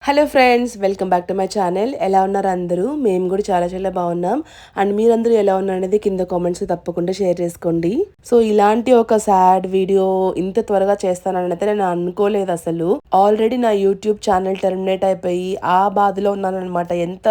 Hello friends, welcome back to my channel. ఎలా ఉన్నారు అందరూ? మేము కూడా చాలా చాలా బాగున్నాం. అండ్ మీరందరూ ఎలా ఉన్నారు అనేది కింద కామెంట్స్ తప్పకుండా షేర్ చేసుకోండి. సో ఇలాంటి ఒక సాడ్ వీడియో ఇంత త్వరగా చేస్తానని అయితే నేను అనుకోలేదు అసలు. ఆల్రెడీ నా యూట్యూబ్ ఛానల్ టెర్మినేట్ అయిపోయి ఆ బాధలో ఉన్నాను అనమాట. ఎంత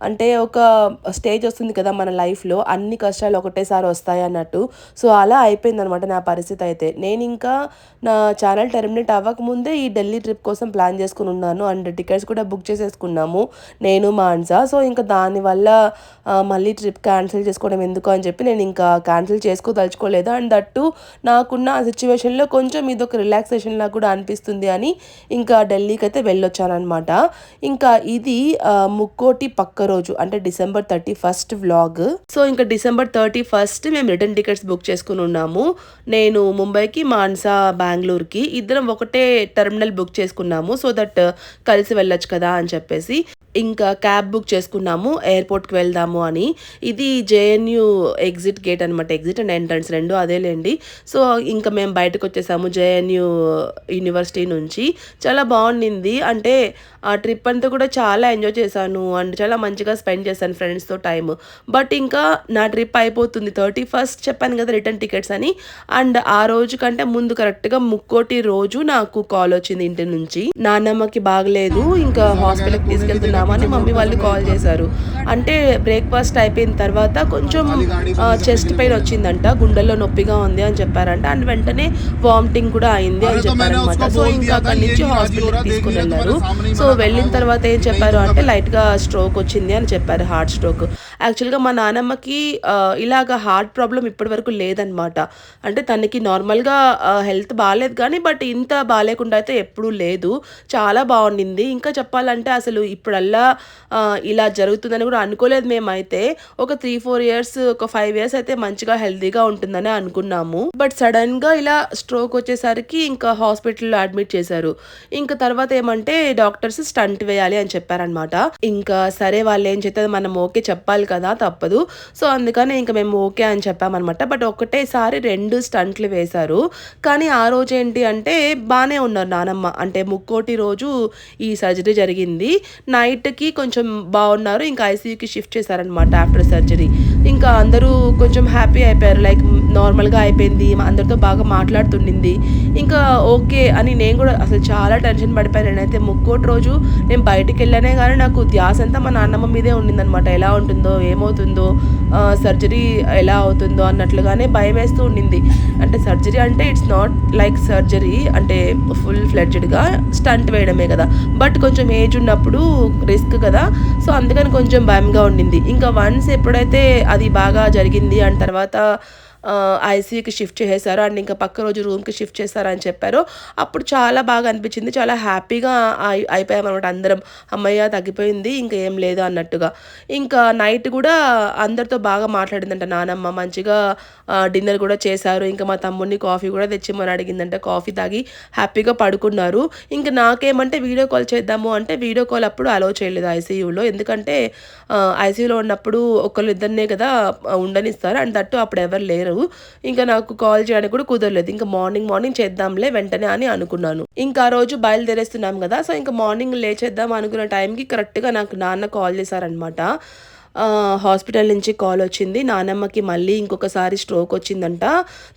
అంటే ఒక స్టేజ్ వస్తుంది కదా మన లైఫ్లో, అన్ని కష్టాలు ఒకటేసారి వస్తాయి అన్నట్టు. సో అలా అయిపోయిందనమాట నా పరిస్థితి అయితే. నేను ఇంకా నా ఛానల్ టెర్మినేట్ అవ్వకముందే ఈ ఢిల్లీ ట్రిప్ కోసం ప్లాన్ చేసుకుని ఉన్నాను. అండ్ టికెట్స్ కూడా బుక్ చేసేసుకున్నాము నేను మా అన్సా. సో ఇంకా దానివల్ల మళ్ళీ ట్రిప్ క్యాన్సిల్ చేసుకోవడం ఎందుకు అని చెప్పి నేను ఇంకా క్యాన్సిల్ చేసుకోదలుచుకోలేదు. అండ్ దట్టు నాకున్న ఆ సిచ్యువేషన్లో కొంచెం ఇదొక రిలాక్సేషన్ లాగా కూడా అనిపిస్తుంది అని ఇంకా ఢిల్లీకి అయితే వెళ్ళొచ్చానమాట. ఇంకా ఇది ముక్కోటి పక్క రోజు అంటే December 31st వ్లాగ్. సో ఇంకా December 31st మేము రిటర్న్ టికెట్స్ బుక్ చేసుకుని ఉన్నాము. నేను ముంబైకి, మాన్సా బెంగళూరుకి, ఇద్దరం ఒకటే టెర్మినల్ బుక్ చేసుకున్నాము. సో దట్ కలిసి వెళ్ళొచ్చు కదా అని చెప్పేసి ఇంకా క్యాబ్ బుక్ చేసుకున్నాము ఎయిర్పోర్ట్కి వెళ్దాము అని. ఇది జేఎన్యూ ఎగ్జిట్ గేట్ అనమాట. ఎగ్జిట్ అండ్ ఎంట్రన్స్ రెండు అదేలేండి. సో ఇంకా మేము బయటకు వచ్చేసాము జేఎన్యూ యూనివర్సిటీ నుంచి. చాలా బాగుండింది. అంటే ఆ ట్రిప్ అంతా కూడా చాలా ఎంజాయ్ చేశాను అండ్ చాలా మంచిగా స్పెండ్ చేశాను ఫ్రెండ్స్తో టైం. బట్ ఇంకా నా ట్రిప్ అయిపోతుంది 31st చెప్పాను కదా రిటర్న్ టికెట్స్ అని. అండ్ ఆ రోజు కంటే ముందు కరెక్ట్గా ముక్కోటి రోజు నాకు కాల్ వచ్చింది ఇంటి నుంచి. నాన్నమ్మకి బాగలేదు, ఇంకా హాస్పిటల్కి తీసుకెళ్తున్నామని మమ్మీ వాళ్ళు కాల్ చేశారు. అంటే బ్రేక్ఫాస్ట్ అయిపోయిన తర్వాత కొంచెం చెస్ట్ పెయిన్ వచ్చిందంట, గుండెల్లో నొప్పిగా ఉంది అని చెప్పారంట. అండ్ వెంటనే వామిటింగ్ కూడా అయింది అని చెప్పారనమాట. సో ఇంకా అక్కడి నుంచి హాస్పిటల్కి తీసుకుని వెళ్ళారు. సో వెళ్ళిన తర్వాత ఏం చెప్పారు అంటే లైట్గా స్ట్రోక్ వచ్చింది అని చెప్పారు, హార్ట్ స్ట్రోక్. యాక్చువల్గా మా నానమ్మకి ఇలాగ హార్ట్ ప్రాబ్లం ఇప్పటి వరకు లేదనమాట. అంటే తనకి నార్మల్గా హెల్త్ బాగాలేదు కానీ బట్ ఇంత బాగాలేకుండా అయితే ఎప్పుడూ లేదు. చాలా బాగుండింది. ఇంకా చెప్పాలంటే అసలు ఇప్పుడల్లా ఇలా జరుగుతుందని కూడా అనుకోలేదు మేమైతే. ఒక 3-4 ఇయర్స్, ఒక 5 ఇయర్స్ అయితే మంచిగా హెల్తీగా ఉంటుందని అనుకున్నాము. బట్ సడన్గా ఇలా స్ట్రోక్ వచ్చేసరికి ఇంకా హాస్పిటల్లో అడ్మిట్ చేశారు. ఇంకా తర్వాత ఏమంటే డాక్టర్స్ స్టంట్ వేయాలి అని చెప్పారనమాట. ఇంకా సరే వాళ్ళు ఏం చేస్తే మనం ఓకే చెప్పాలి కదా, తప్పదు. సో అందుకని ఇంకా మేము ఓకే అని చెప్పామన్నమాట. బట్ ఒకటేసారి 2 స్టంట్లు వేశారు. కానీ ఆ రోజు ఏంటి అంటే బాగానే ఉన్నారు నానమ్మ. అంటే ముక్కోటి రోజు ఈ సర్జరీ జరిగింది. నైట్కి కొంచెం బాగున్నారు. ఇంకా ఐసీయూకి షిఫ్ట్ చేశారనమాట ఆఫ్టర్ సర్జరీ. ఇంకా అందరూ కొంచెం హ్యాపీ అయిపోయారు. లైక్ నార్మల్గా అయిపోయింది, అందరితో బాగా మాట్లాడుతుండింది. ఇంకా ఓకే అని నేను కూడా అసలు చాలా టెన్షన్ పడిపోయాను. నేనైతే ముక్కోటి రోజు నేను బయటికి వెళ్ళానే కానీ నాకు ధ్యాస అంతా మా నాన్నమ్మ మీదే ఉండిందనమాట. ఎలా ఉంటుందో, ఏమవుతుందో, సర్జరీ ఎలా అవుతుందో అన్నట్లుగానే భయం వేస్తూ ఉండింది. అంటే సర్జరీ అంటే ఇట్స్ నాట్ లైక్ సర్జరీ అంటే ఫుల్ ఫ్లెడ్జ్డ్గా స్టంట్ వేయడమే కదా, బట్ కొంచెం ఏజ్ ఉన్నప్పుడు రిస్క్ కదా. సో అందుకని కొంచెం భయంగా ఉండింది. ఇంకా వన్స్ ఎప్పుడైతే అది బాగా జరిగింది అండ్ తర్వాత ఐసీయూకి షిఫ్ట్ చేశారు అండ్ ఇంకా పక్క రోజు రూమ్కి షిఫ్ట్ చేస్తారని చెప్పారు. అప్పుడు చాలా బాగా అనిపించింది. చాలా హ్యాపీగా అయిపోయామన్నమాట అందరం. అమ్మయ్య తగ్గిపోయింది, ఇంకా ఏం లేదు అన్నట్టుగా. ఇంకా నైట్ కూడా అందరితో బాగా మాట్లాడిందంట నానమ్మ. మంచిగా డిన్నర్ కూడా చేశారు. ఇంకా మా తమ్ముడిని కాఫీ కూడా తెచ్చిమ్మని అడిగిందంట. కాఫీ తాగి హ్యాపీగా పడుకున్నారు. ఇంకా నాకేమంటే వీడియో కాల్ చేద్దాము అంటే వీడియో కాల్ అప్పుడు అలో చేయలేదు ఐసీయూలో. ఎందుకంటే ఐసీయూలో ఉన్నప్పుడు ఒకళ్ళిద్దరినే కదా ఉండనిస్తారు అండ్ దట్టు అప్పుడు ఎవరు లేరు. ఇంకా నాకు కాల్ చేయడానికి కూడా కుదరలేదు. ఇంకా మార్నింగ్ చేద్దాంలే వెంటనే అని అనుకున్నాను. ఇంకా ఆ రోజు బయలుదేరేస్తున్నాం కదా. సో ఇంకా మార్నింగ్ లేచేద్దాం అనుకున్న టైంకి కరెక్ట్గా నాకు నాన్న కాల్ చేశారనమాట. హాస్పిటల్ నుంచి కాల్ వచ్చింది. నానమ్మకి మళ్ళీ ఇంకొకసారి స్ట్రోక్ వచ్చిందంట.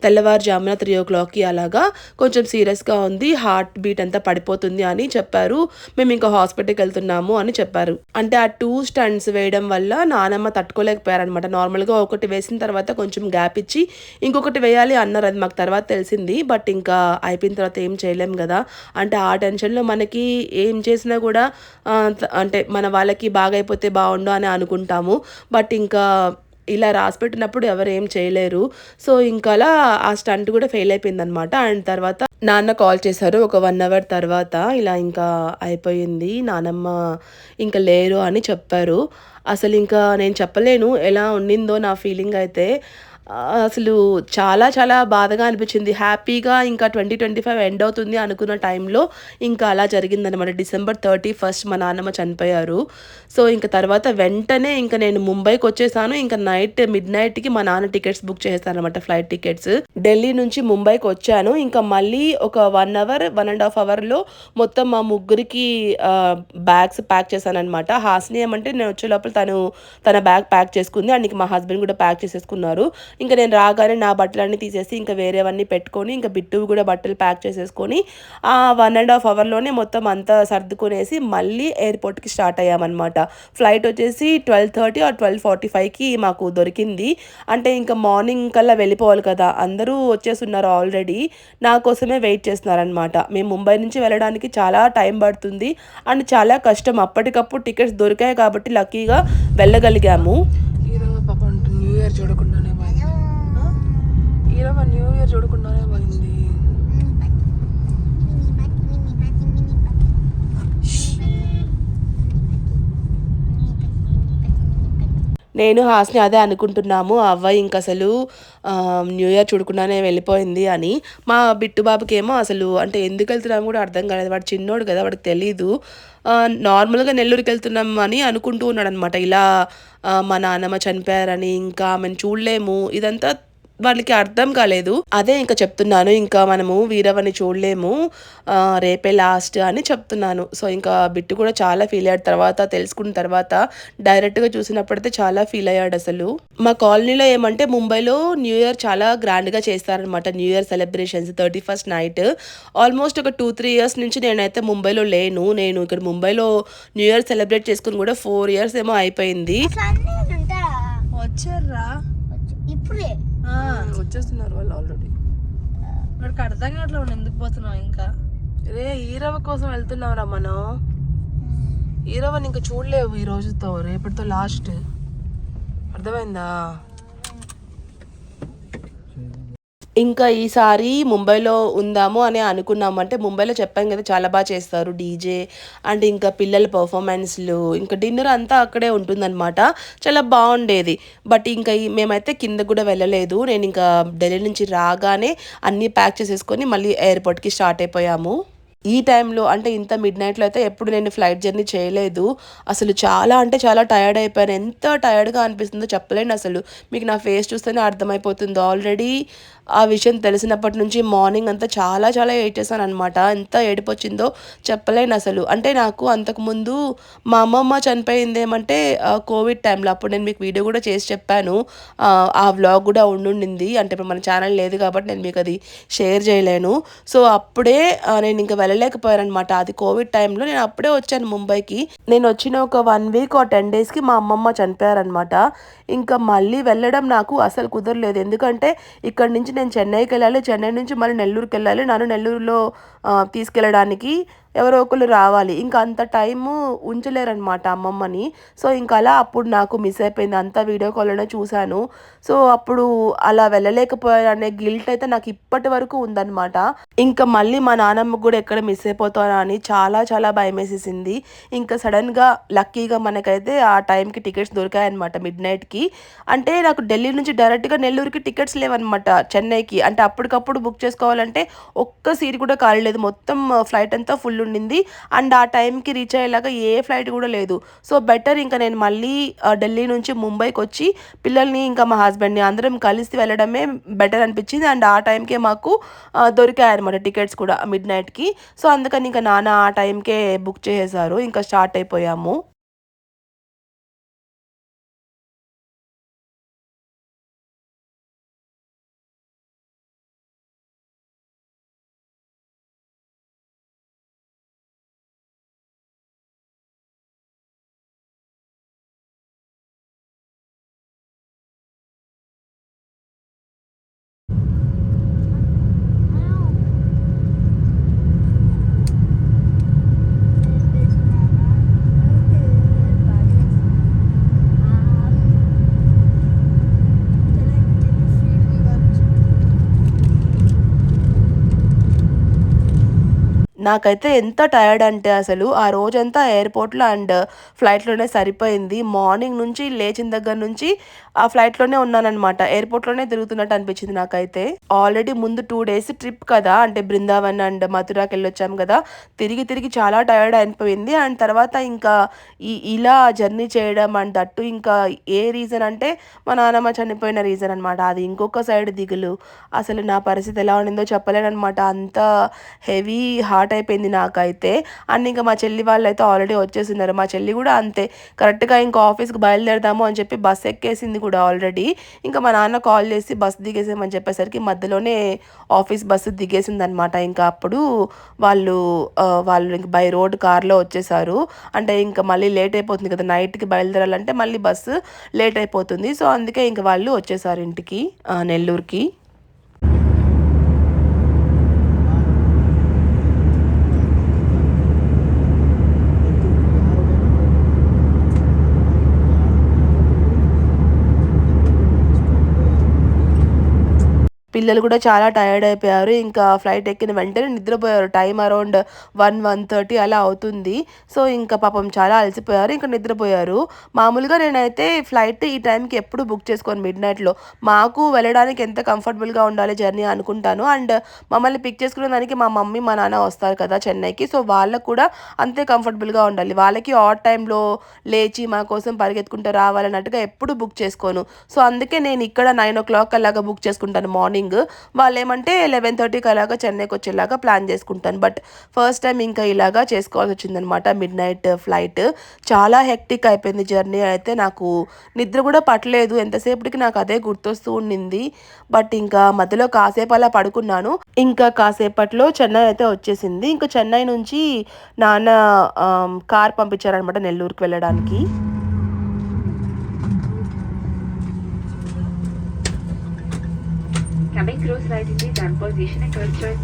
తెల్లవారుజామున 3 o'clockకి అలాగా కొంచెం సీరియస్గా ఉంది, హార్ట్ బీట్ అంతా పడిపోతుంది అని చెప్పారు. మేము ఇంకా హాస్పిటల్కి వెళ్తున్నాము అని చెప్పారు. అంటే ఆ 2 స్టంట్స్ వేయడం వల్ల నానమ్మ తట్టుకోలేకపోయారనమాట. నార్మల్గా ఒకటి వేసిన తర్వాత కొంచెం గ్యాప్ ఇచ్చి ఇంకొకటి వేయాలి అన్నారు. అది మాకు తర్వాత తెలిసింది. బట్ ఇంకా అయిపోయిన తర్వాత ఏం చేయలేం కదా. అంటే ఆ టెన్షన్లో మనకి ఏం చేసినా కూడా అంటే మన వాళ్ళకి బాగైపోతే బాగుండు అని అనుకుంటాము. బట్ ఇంకా ఇలా రాసి పెట్టినప్పుడు ఎవరు ఏం చేయలేరు. సో ఇంకా అలా ఆ స్టంట్ కూడా ఫెయిల్ అయిపోయిందనమాట. అండ్ తర్వాత నాన్న కాల్ చేశారు ఒక 1 hour తర్వాత. ఇలా ఇంకా అయిపోయింది, నానమ్మ ఇంకా లేరు అని చెప్పారు. అసలు ఇంకా నేను చెప్పలేను ఎలా ఉండిందో నా ఫీలింగ్ అయితే. అసలు చాలా చాలా బాధగా అనిపించింది. హ్యాపీగా ఇంకా 2025 ఎండ్ అవుతుంది అనుకున్న టైంలో ఇంకా అలా జరిగిందనమాట. డిసెంబర్ 31 మా నాన్నమ్మ చనిపోయారు. సో, ఇంక తర్వాత వెంటనే ఇంక నేను ముంబైకొచ్చేసాను. ఇంక మిడ్ నైట్‌కి మా నాన్న టికెట్స్ బుక్ చేసేసారనమాట, ఫ్లైట్ టికెట్స్. ఢిల్లీ నుంచి ముంబైకొచ్చాను. ఇంకా మళ్ళీ ఒక 1 అవర్, 1 ½ అవర్‌లో మొత్తం మా ముగ్గురికి బ్యాగ్స్ ప్యాక్ చేశాననమాట. హాసిని ఏమంటే నేను వచ్చే లోపల తన బ్యాగ్ ప్యాక్ చేసుకుంది. అండ్ ఇంక మా హస్బెండ్ కూడా ప్యాక్ చేసేసుకున్నారు. ఇంక నేను రాగానే నా బట్టలన్నీ తీసేసి ఇంకా వేరేవన్నీ పెట్టుకొని ఇంకా బిట్టువి కూడా బట్టలు ప్యాక్ చేసేసుకొని 1 ½ అవర్‌లోనే మొత్తం అంతా సర్దుకునేసి మళ్ళీ ఎయిర్‌పోర్ట్‌కి స్టార్ట్ అయ్యామనమాట. ఫ్లైట్ వచ్చేసి 12:30 ఆర్ 12:45కి మాకు దొరికింది. అంటే ఇంకా మార్నింగ్ కల్లా వెళ్ళిపోవాలి కదా! అందరూ వచ్చేసున్నారు ఆల్రెడీ. నా కోసమే వెయిట్ చేస్తున్నారనమాట. మేము ముంబై నుంచి వెళ్ళడానికి చాలా టైం పడుతుంది. అండ్ చాలా కష్టం. అప్పటికప్పుడు టికెట్స్ దొరికాయి కాబట్టి లక్కీగా వెళ్ళగలిగాము. ఈరోజు పాపం న్యూ ఇయర్ చూడకుండానే పోయింది. ఈరోజు న్యూ ఇయర్ చూడకుండానే పోయింది. నేను హాస్ని అదే అనుకుంటున్నాము. అవ్వ ఇంక అసలు న్యూ ఇయర్ చూడకుండానే వెళ్ళిపోయింది అని. మా బిట్టు బాబుకేమో అసలు అంటే ఎందుకెళ్తున్నామో కూడా అర్థం కాలేదు. వాడు చిన్నోడు కదా! వాడికి తెలీదు. నార్మల్‌గా నెల్లూరుకెళ్తున్నాం అని అనుకుంటూ ఉన్నాడనమాట. ఇలా మా నాన్నమ్మ చనిపోయారని, ఇంకా ఆమెను చూడలేము ఇదంతా వాళ్ళకి అర్థం కాలేదు. అదే ఇంక చెప్తున్నాను. ఇంకా మనము వీరవ్వని చూడలేము. రేపే లాస్ట్ అని చెప్తున్నాను. సో, ఇంకా బిట్టు కూడా చాలా ఫీల్ అయ్యాడు. తర్వాత తెలుసుకున్న తర్వాత డైరెక్ట్‌గా చూసినప్పుడైతే చాలా ఫీల్ అయ్యాడసలు. మా కాలనీలో ఏమంటే ముంబైలో న్యూ ఇయర్ చాలా గ్రాండ్‌గా చేస్తారనమాట. New year celebrations 31st night. Almost ఒక 2, 3 ఇయర్స్ నుంచి నేనైతే ముంబైలో లేను. నేను ఇక్కడ ముంబైలో న్యూ ఇయర్ సెలబ్రేట్ చేసుకొని కూడా 4 ఇయర్స్ ఏమో అయిపోయింది. వచ్చారా ఇప్పుడే వచ్చేస్తున్నారు వాళ్ళు ఆల్రెడీ. వాడికి అర్థం కావట్లేదు మనం ఎందుకు పోతున్నావు. ఇంకా రే ఈరవ కోసం వెళ్తున్నాం రా మనం. ఈరవని ఇంకా చూడలేవు ఈ రోజుతో, రేపటితో లాస్ట్. అర్థమైందా? ఇంకా ఈసారి ముంబైలో ఉందాము అని అనుకున్నాము. అంటే ముంబైలో చెప్పాం కదా చాలా బాగా చేస్తారు డీజే అండ్ ఇంకా పిల్లల పర్ఫార్మెన్స్లు, ఇంకా డిన్నర్ అంతా అక్కడే ఉంటుందన్నమాట. చాలా బాగుండేది. బట్ ఇంకా మేమైతే కింద కూడా వెళ్ళలేదు. నేను ఇంకా ఢిల్లీ నుంచి రాగానే అన్నీ ప్యాక్ చేసేసుకొని మళ్ళీ ఎయిర్పోర్ట్కి స్టార్ట్ అయిపోయాము. ఈ టైంలో అంటే ఇంత మిడ్ నైట్‌లో అయితే ఎప్పుడు నేను ఫ్లైట్ జర్నీ చేయలేదు. అసలు చాలా అంటే చాలా టయర్డ్ అయిపోయాను. ఎంత టయర్డ్‌గా అనిపిస్తుందో చెప్పలేనసలు. మీకు నా ఫేస్ చూస్తేనే అర్థమైపోతుంది. ఆల్రెడీ ఆ విషయం తెలిసినప్పటి నుంచి మార్నింగ్ అంతా చాలా చాలా ఏడ్చేశాననమాట. ఎంత ఏడుపొచ్చిందో చెప్పలేనసలు. అంటే నాకు అంతకుముందు మా అమ్మమ్మ చనిపోయిందేమంటే కోవిడ్ టైంలో. అప్పుడు నేను మీకు వీడియో కూడా చేసి చెప్పాను. ఆ వ్లాగ్ కూడా ఉండుండింది. అంటే ఇప్పుడు మన ఛానల్ లేదు కాబట్టి నేను మీకు అది షేర్ చేయలేను. సో, అప్పుడే నేను ఇంక వెళ్ళలేకపోయాననమాట. అది కోవిడ్ టైంలో నేను అప్పుడే వచ్చాను ముంబైకి. నేను వచ్చిన ఒక 1 వీక్ ఆర్ 10 డేస్‌కి మా అమ్మమ్మ చనిపోయారనమాట. ఇంకా మళ్ళీ వెళ్ళడం నాకు అసలు కుదరలేదు. ఎందుకంటే ఇక్కడి నుంచి నేను చెన్నైకెళ్ళాలి. చెన్నై నుంచి మళ్ళీ నెల్లూరుకెళ్ళాలి. నన్ను నెల్లూరులో తీసుకెళ్ళడానికి ఎవరో ఒకళ్ళు రావాలి. ఇంకా అంత టైము ఉంచలేరనమాట అమ్మమ్మని. సో, ఇంక అలా అప్పుడు నాకు మిస్ అయిపోయింది. అంతా వీడియో కాల్‌లోనే చూశాను. సో, అప్పుడు అలా వెళ్ళలేకపోయాననే గిల్ట్ అయితే నాకు ఇప్పటి వరకు ఉందనమాట. ఇంకా మళ్ళీ మా నానమ్మకి కూడా ఎక్కడ మిస్ అయిపోతానా అని చాలా చాలా భయమేసేసింది. ఇంకా సడన్‌గా లక్కీగా మనకైతే ఆ టైంకి టికెట్స్ దొరికాయనమాట మిడ్‌నైట్‌కి. అంటే నాకు ఢిల్లీ నుంచి డైరెక్ట్‌గా నెల్లూరుకి టికెట్స్ లేవనమాట చెన్నైకి. అంటే అప్పటికప్పుడు బుక్ చేసుకోవాలంటే ఒక్క సీట్ కూడా ఖాళీ లేదు. మొత్తం ఫ్లైట్ అంతా ఫుల్ ఉండింది. అండ్ ఆ టైంకి రీచ్ అయ్యేలాగా ఏ ఫ్లైట్ కూడా లేదు. సో, బెటర్ ఇంకా నేను మళ్ళీ ఢిల్లీ నుంచి ముంబైకొచ్చి పిల్లల్ని ఇంకా మా హస్బెండ్‌ని అందరం కలిసి వెళ్ళడమే బెటర్ అనిపించింది. అండ్ ఆ టైంకే మాకు దొరికాయనమాట టికెట్స్ కూడా మిడ్‌నైట్‌కి. సో, అందుకని ఇంకా నాన్న ఆ టైంకే బుక్ చేసేసారు. ఇంకా స్టార్ట్ అయిపోయాము. నాకైతే ఎంత టైర్డ్ అంటే అసలు ఆ రోజంతా ఎయిర్‌పోర్ట్‌లో అండ్ ఫ్లైట్‌లోనే సరిపోయింది. మార్నింగ్ నుంచి లేచిన దగ్గర నుంచి ఆ ఫ్లైట్‌లోనే ఉన్నాననమాట. ఎయిర్‌పోర్ట్‌లోనే తిరుగుతున్నట్టు అనిపించింది నాకైతే. ఆల్రెడీ ముందు 2 డేస్ ట్రిప్ కదా! అంటే బృందావన్ అండ్ మథురాకెళ్ళొచ్చాం కదా! తిరిగి తిరిగి చాలా టైర్డ్ అయిపోయింది. అండ్ తర్వాత ఇంకా ఇలా జర్నీ చేయడం అండ్ దట్టు ఇంకా ఏ రీజన్ అంటే మా నానమ్మ చనిపోయిన రీజన్ అనమాట. అది ఇంకొక సైడ్ దిగులు. అసలు నా పరిస్థితి ఎలా ఉండిందో చెప్పలేననమాట. అంత హెవీ హార్ట్ అయిపోయింది నాకైతే. అండ్ ఇంకా మా చెల్లి వాళ్ళైతే ఆల్రెడీ వచ్చేసున్నారు. మా చెల్లి కూడా అంతే కరెక్ట్‌గా ఇంకా ఆఫీస్‌కి బయలుదేరదాము అని చెప్పి బస్ ఎక్కేసింది కూడా ఆల్రెడీ. ఇంకా మా నాన్న కాల్ చేసి బస్ దిగేసేయమని చెప్పేసరికి మధ్యలోనే ఆఫీస్ బస్సు దిగేసిందనమాట. ఇంకా అప్పుడు వాళ్ళు ఇంక బై రోడ్ కార్‌లో వచ్చేసారు. అంటే ఇంక మళ్ళీ లేట్ అయిపోతుంది కదా! నైట్‌కి బయలుదేరాలంటే మళ్ళీ బస్సు లేట్ అయిపోతుంది. సో, అందుకే ఇంక వాళ్ళు వచ్చేసారు ఇంటికి నెల్లూరుకి. పిల్లలు కూడా చాలా టైర్డ్ అయిపోయారు. ఇంకా ఫ్లైట్ ఎక్కిన వెంటనే నిద్రపోయారు. టైమ్ అరౌండ్ 1:30 అలా అవుతుంది. సో, ఇంకా పాపం చాలా అలసిపోయారు. ఇంక నిద్రపోయారు. మామూలుగా నేనైతే ఫ్లైట్ ఈ టైంకి ఎప్పుడు బుక్ చేసుకోను మిడ్‌నైట్‌లో. మాకు వెళ్ళడానికి ఎంత కంఫర్టబుల్‌గా ఉండాలి జర్నీ అనుకుంటాను. అండ్ మమ్మల్ని పిక్ చేసుకునే దానికి మా మమ్మీ, మా నాన్న వస్తారు కదా చెన్నైకి. సో, వాళ్ళకి కూడా అంతే కంఫర్టబుల్‌గా ఉండాలి. వాళ్ళకి ఆడ్ టైమ్‌లో లేచి మా కోసం పరిగెత్తుకుంటూ రావాలన్నట్టుగా ఎప్పుడు బుక్ చేసుకోను. సో, అందుకే నేను ఇక్కడ 9:00 అలాగా బుక్ చేసుకుంటాను మార్నింగ్. వాళ్ళేమంటే 11:30కి అలాగా చెన్నైకొచ్చేలాగా ప్లాన్ చేసుకుంటాను. బట్ ఫస్ట్ టైమ్ ఇంకా ఇలాగా చేసుకోవాల్సొచ్చిందనమాట మిడ్‌నైట్ ఫ్లైట్. చాలా హెక్టిక్ అయిపోయింది జర్నీ అయితే. నాకు నిద్ర కూడా పట్టలేదు. ఎంతసేపటికి నాకు అదే గుర్తొస్తూ ఉండింది. బట్ ఇంకా మధ్యలో కాసేపు అలా పడుకున్నాను. ఇంకా కాసేపట్లో చెన్నై అయితే వచ్చేసింది. ఇంకా చెన్నై నుంచి నాన్న కార్ పంపించారనమాట నెల్లూరుకి వెళ్ళడానికి. Coming close right in the turn position and turn track.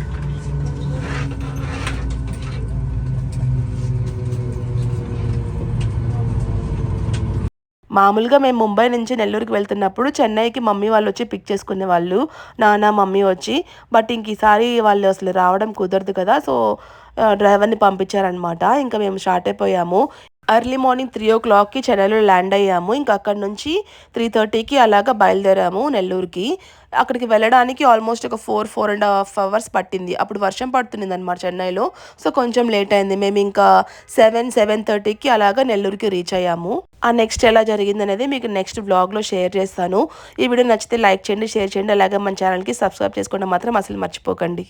మామూలుగా మేము ముంబై నుంచి నెల్లూరుకి వెళ్తున్నప్పుడు చెన్నైకి మమ్మీ వాళ్ళొచ్చి పిక్ చేసుకునేవాళ్ళు. నాన్న, మమ్మీ వచ్చి. బట్ ఇంక ఈసారి వాళ్ళు అసలు రావడం కుదరదు కదా! సో, డ్రైవర్‌ని పంపించారనమాట. ఇంకా మేము స్టార్ట్ అయిపోయాము. ఎర్లీ మార్నింగ్ 3:00కి చెన్నైలో ల్యాండ్ అయ్యాము. ఇంక అక్కడి నుంచి 3:30కి అలాగా బయలుదేరాము నెల్లూరుకి. అక్కడికి వెళ్ళడానికి ఆల్మోస్ట్ ఒక 4 అవర్స్ పట్టింది. అప్పుడు వర్షం పడుతున్నిందనమాట చెన్నైలో. సో, కొంచెం లేట్ అయింది. మేమింకా 7:30కి అలాగా నెల్లూరుకి రీచ్ అయ్యాము. ఆ నెక్స్ట్ ఎలా జరిగిందనేది మీకు నెక్స్ట్ వ్లాగ్‌లో షేర్ చేస్తాను. ఈ వీడియో నచ్చితే లైక్ చేయండి, షేర్ చేయండి. అలాగే మన ఛానల్‌కి సబ్స్క్రైబ్ చేసుకోవడం మాత్రం అసలు మర్చిపోకండి.